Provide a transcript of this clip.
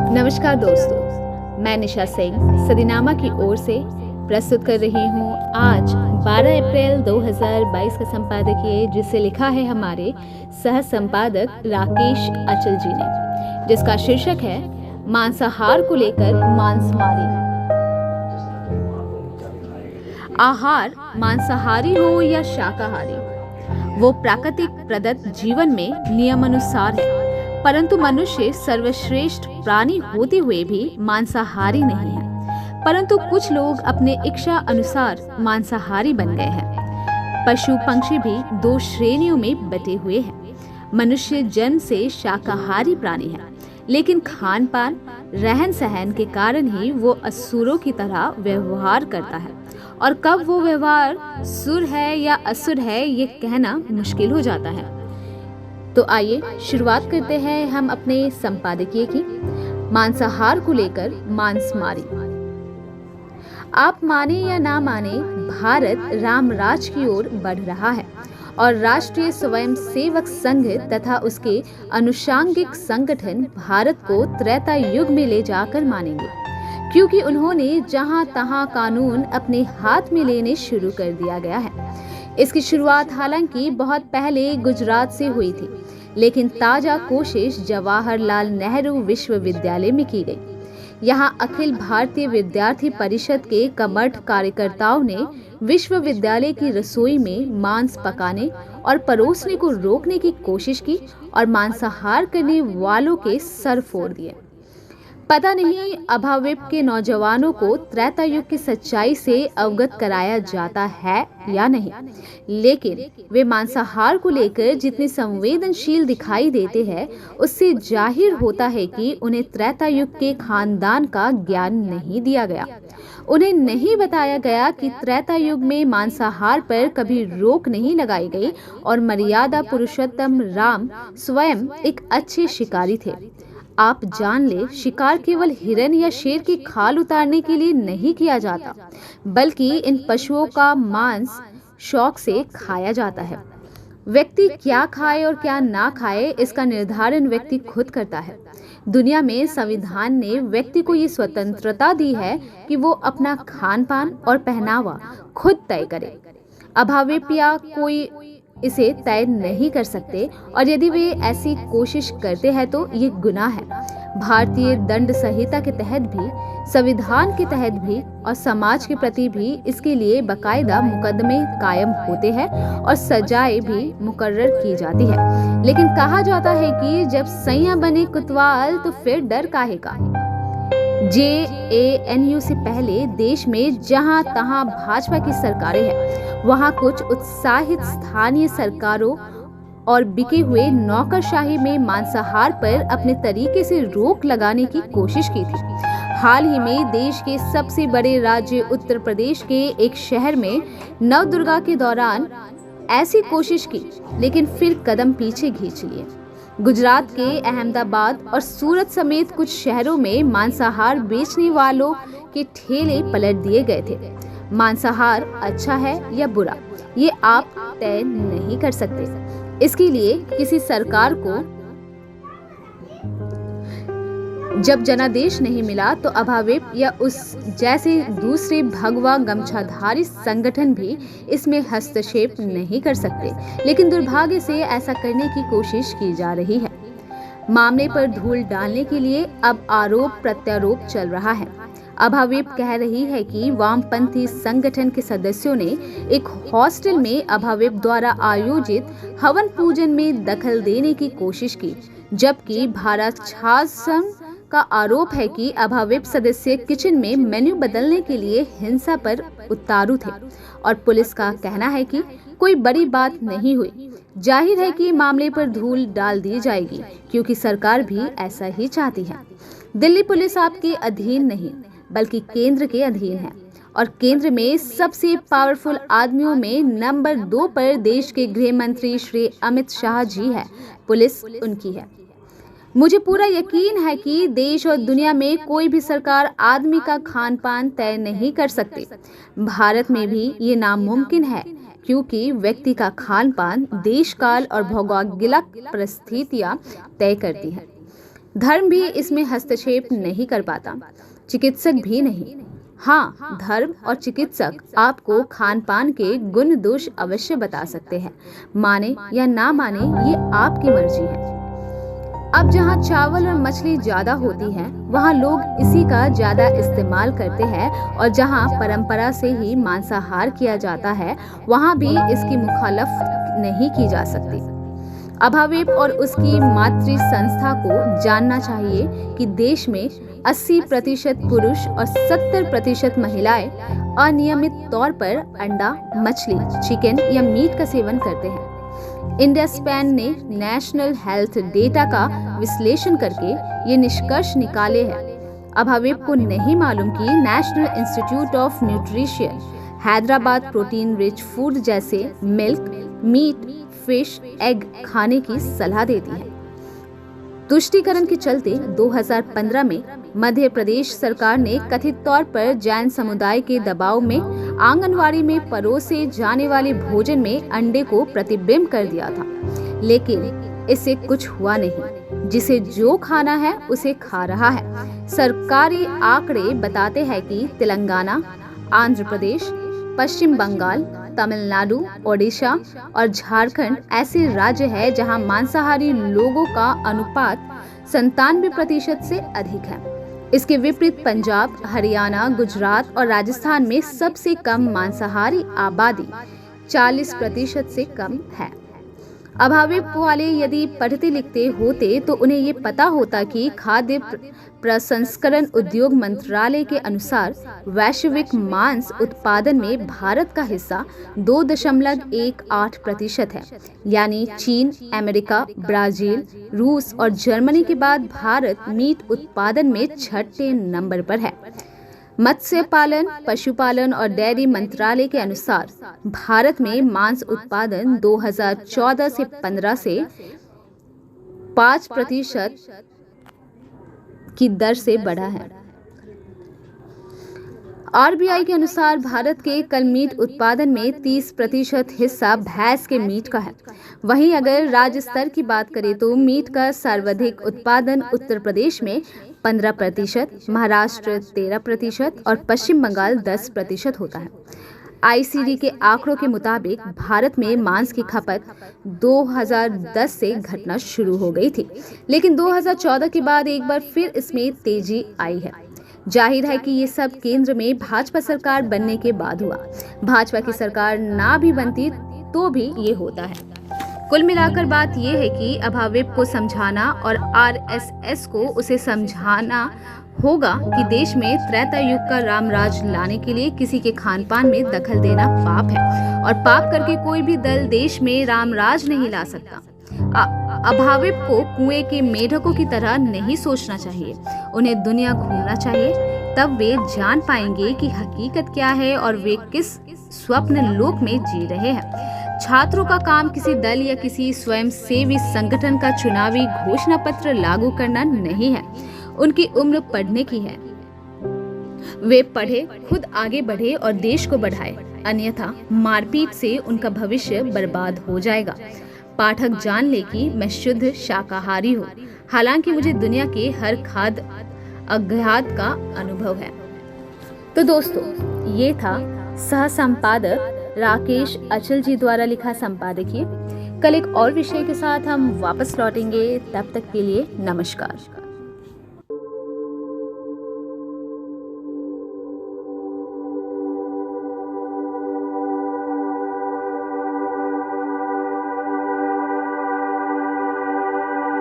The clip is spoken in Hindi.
नमस्कार दोस्तों, मैं निशा सिंह सदीनामा की ओर से प्रस्तुत कर रही हूँ आज 12 अप्रैल 2022 का संपादकीय, जिसे लिखा है हमारे सह संपादक राकेश अचल जी ने, जिसका शीर्षक है मांसाहार को लेकर मांसमारी। आहार मांसाहारी हो या शाकाहारी, वो प्राकृतिक प्रदत्त जीवन में नियमानुसार है, परंतु मनुष्य सर्वश्रेष्ठ प्राणी होते हुए भी मांसाहारी नहीं है। परंतु कुछ लोग अपने इच्छा अनुसार मांसाहारी बन गए हैं। पशु पक्षी भी दो श्रेणियों में बटे हुए हैं। मनुष्य जन्म से शाकाहारी प्राणी है, लेकिन खान पान रहन सहन के कारण ही वो असुरों की तरह व्यवहार करता है, और कब वो व्यवहार सुर है या असुर है ये कहना मुश्किल हो जाता है। तो आइए शुरुआत करते हैं हम अपने संपादकीय की, मांसाहार को लेकर मांसमारी। आप माने या ना माने, भारत रामराज की ओर बढ़ रहा है, और राष्ट्रीय स्वयं सेवक संघ तथा उसके अनुषांगिक संगठन भारत को त्रेता युग में ले जाकर मानेंगे, क्योंकि उन्होंने जहां तहां कानून अपने हाथ में लेने शुरू कर दिया गया है। इसकी शुरुआत हालांकि बहुत पहले गुजरात से हुई थी, लेकिन ताजा कोशिश जवाहरलाल नेहरू विश्वविद्यालय में की गई। यहाँ अखिल भारतीय विद्यार्थी परिषद के कमठ कार्यकर्ताओं ने विश्वविद्यालय की रसोई में मांस पकाने और परोसने को रोकने की कोशिश की, और मांसाहार करने वालों के सर फोड़ दिए। पता नहीं अभाविप के नौजवानों को त्रेता युग की सच्चाई से अवगत कराया जाता है या नहीं, लेकिन वे मांसाहार को लेकर जितने संवेदनशील दिखाई देते हैं, उससे जाहिर होता है कि उन्हें त्रेता युग के खानदान का ज्ञान नहीं दिया गया। उन्हें नहीं बताया गया कि त्रेता युग में मांसाहार पर कभी रोक नहीं लगाई गई, और मर्यादा पुरुषोत्तम राम स्वयं एक अच्छे शिकारी थे। आप जान ले, शिकार केवल हिरन या शेर की खाल उतारने के लिए नहीं किया जाता, बल्कि इन पशुओं का मांस शौक से खाया जाता है। व्यक्ति क्या खाए और क्या ना खाए, इसका निर्धारण व्यक्ति खुद करता है। दुनिया में संविधान ने व्यक्ति को ये स्वतंत्रता दी है कि वो अपना खान पान और पहनावा खुद तय करे। अभाविप या कोई इसे तय नहीं कर सकते, और यदि वे ऐसी कोशिश करते हैं तो ये गुनाह है। भारतीय दंड संहिता के तहत भी, संविधान के तहत भी और समाज के प्रति भी इसके लिए बकायदा मुकदमे कायम होते हैं और सजाएं भी मुकर्रर की जाती है। लेकिन कहा जाता है कि जब सैया बने कुतवाल तो फिर डर काहे का। JANU से पहले देश में जहां तहां भाजपा की सरकारें हैं, वहां कुछ उत्साहित स्थानीय सरकारों और बिके हुए नौकरशाही में मांसाहार पर अपने तरीके से रोक लगाने की कोशिश की थी। हाल ही में देश के सबसे बड़े राज्य उत्तर प्रदेश के एक शहर में नवदुर्गा के दौरान ऐसी कोशिश की, लेकिन फिर कदम पीछे खींच लिए। गुजरात के अहमदाबाद और सूरत समेत कुछ शहरों में मांसाहार बेचने वालों के ठेले पलट दिए गए थे। मांसाहार अच्छा है या बुरा, ये आप तय नहीं कर सकते। इसके लिए किसी सरकार को जब जनादेश नहीं मिला, तो अभाविप या उस जैसे दूसरे भगवा गमछाधारी संगठन भी इसमें हस्तक्षेप नहीं कर सकते। लेकिन दुर्भाग्य से ऐसा करने की कोशिश की जा रही है। मामले पर धूल डालने के लिए अब आरोप प्रत्यारोप चल रहा है। अभाविप कह रही है कि वामपंथी संगठन के सदस्यों ने एक हॉस्टल में अभाविप द्वारा आयोजित हवन पूजन में दखल देने की कोशिश की, जबकि भारत शासन का आरोप है कि अभाविप सदस्य किचन में मेन्यू बदलने के लिए हिंसा पर उतारू थे, और पुलिस का कहना है कि कोई बड़ी बात नहीं हुई। जाहिर है कि मामले पर धूल डाल दी जाएगी, क्योंकि सरकार भी ऐसा ही चाहती है। दिल्ली पुलिस आपके अधीन नहीं, बल्कि केंद्र के अधीन है, और केंद्र में सबसे पावरफुल आदमियों में नंबर 2 पर देश के गृह मंत्री श्री अमित शाह जी है। पुलिस उनकी है। मुझे पूरा यकीन है कि देश और दुनिया में कोई भी सरकार आदमी का खान पान तय नहीं कर सकती। भारत में भी ये नामुमकिन है, क्योंकि व्यक्ति का खान पान देश काल और भौगोलिक परिस्थितियां तय करती हैं। धर्म भी इसमें हस्तक्षेप नहीं कर पाता, चिकित्सक भी नहीं। हाँ, धर्म और चिकित्सक आपको खान पान के गुण दोष अवश्य बता सकते हैं। माने या ना माने ये आपकी मर्जी है। अब जहाँ चावल और मछली ज्यादा होती है वहाँ लोग इसी का ज्यादा इस्तेमाल करते हैं, और जहाँ परंपरा से ही मांसाहार किया जाता है वहाँ भी इसकी मुखालफत नहीं की जा सकती। अभाविप और उसकी मातृ संस्था को जानना चाहिए कि देश में 80% पुरुष और 70% महिलाएं अनियमित तौर पर अंडा, मछली, चिकन या मीट का सेवन करते हैं। इंडिया स्पैन ने नेशनल हेल्थ डेटा का विश्लेषण करके ये निष्कर्ष निकाले हैं। अभाविप को नहीं मालूम कि national institute of nutrition Hyderabad protein rich food जैसे मिल्क, मीट, फिश, एग खाने की सलाह देती है। तुष्टीकरण के चलते 2015 में मध्य प्रदेश सरकार ने कथित तौर पर जैन समुदाय के दबाव में आंगनवाड़ी में परोसे जाने वाले भोजन में अंडे को प्रतिबंध कर दिया था, लेकिन इससे कुछ हुआ नहीं। जिसे जो खाना है उसे खा रहा है। सरकारी आंकड़े बताते हैं कि तेलंगाना, आंध्र प्रदेश, पश्चिम बंगाल, तमिलनाडु, ओडिशा और झारखंड ऐसे राज्य हैं जहां मांसाहारी लोगों का अनुपात 97% से अधिक है। इसके विपरीत पंजाब, हरियाणा, गुजरात और राजस्थान में सबसे कम मांसाहारी आबादी 40% से कम है। अभाविप वाले यदि पढ़ते लिखते होते तो उन्हें ये पता होता कि खाद्य प्रसंस्करण उद्योग मंत्रालय के अनुसार वैश्विक मांस उत्पादन में भारत का हिस्सा 2.18% है। यानी चीन, अमेरिका, ब्राजील, रूस और जर्मनी के बाद भारत मीट उत्पादन में 6ठे नंबर पर है। मत्स्य पालन, पशुपालन और डेयरी मंत्रालय के अनुसार भारत में मांस उत्पादन 2014 से 15 से 5% की दर से बढ़ा है। आरबीआई के अनुसार भारत के कल मीट उत्पादन में 30% हिस्सा भैंस के मीट का है। वहीं अगर राज्य स्तर की बात करें तो मीट का सर्वाधिक उत्पादन उत्तर प्रदेश में 15%, महाराष्ट्र 13% और पश्चिम बंगाल 10% होता है। आईसीडी के आंकड़ों के मुताबिक भारत में मांस की खपत 2010 से घटना शुरू हो गई थी, लेकिन 2014 के बाद एक बार फिर इसमें तेजी आई है। जाहिर है कि ये सब केंद्र में भाजपा सरकार बनने के बाद हुआ। भाजपा की सरकार ना भी बनती तो भी ये होता है। कुल मिलाकर बात यह है कि अभाविप को समझाना और आरएसएस को उसे समझाना होगा कि देश में त्रेता युग का रामराज लाने के लिए किसी के खान पान में दखल देना पाप है, और पाप करके कोई भी दल देश में रामराज नहीं ला सकता। अभाविप को कुएं के मेढकों की तरह नहीं सोचना चाहिए। उन्हें दुनिया घूमना चाहिए, तब वे जान पाएंगे कि हकीकत क्या है और वे किस स्वप्न लोक में जी रहे हैं। छात्रों का काम किसी दल या किसी स्वयंसेवी संगठन का चुनावी घोषणा पत्र लागू करना नहीं है। उनकी उम्र पढ़ने की है। वे पढ़े, खुद आगे बढ़े और देश को बढ़ाए, अन्यथा मारपीट से उनका भविष्य बर्बाद हो जाएगा। पाठक जान ले कि मैं शुद्ध शाकाहारी हूँ, हालांकि मुझे दुनिया के हर खाद्य अज्ञात का अनुभव है। तो दोस्तों, ये था सह संपादक राकेश अचल जी द्वारा लिखा संपादकीय। कल एक और विषय के साथ हम वापस लौटेंगे। तब तक के लिए नमस्कार।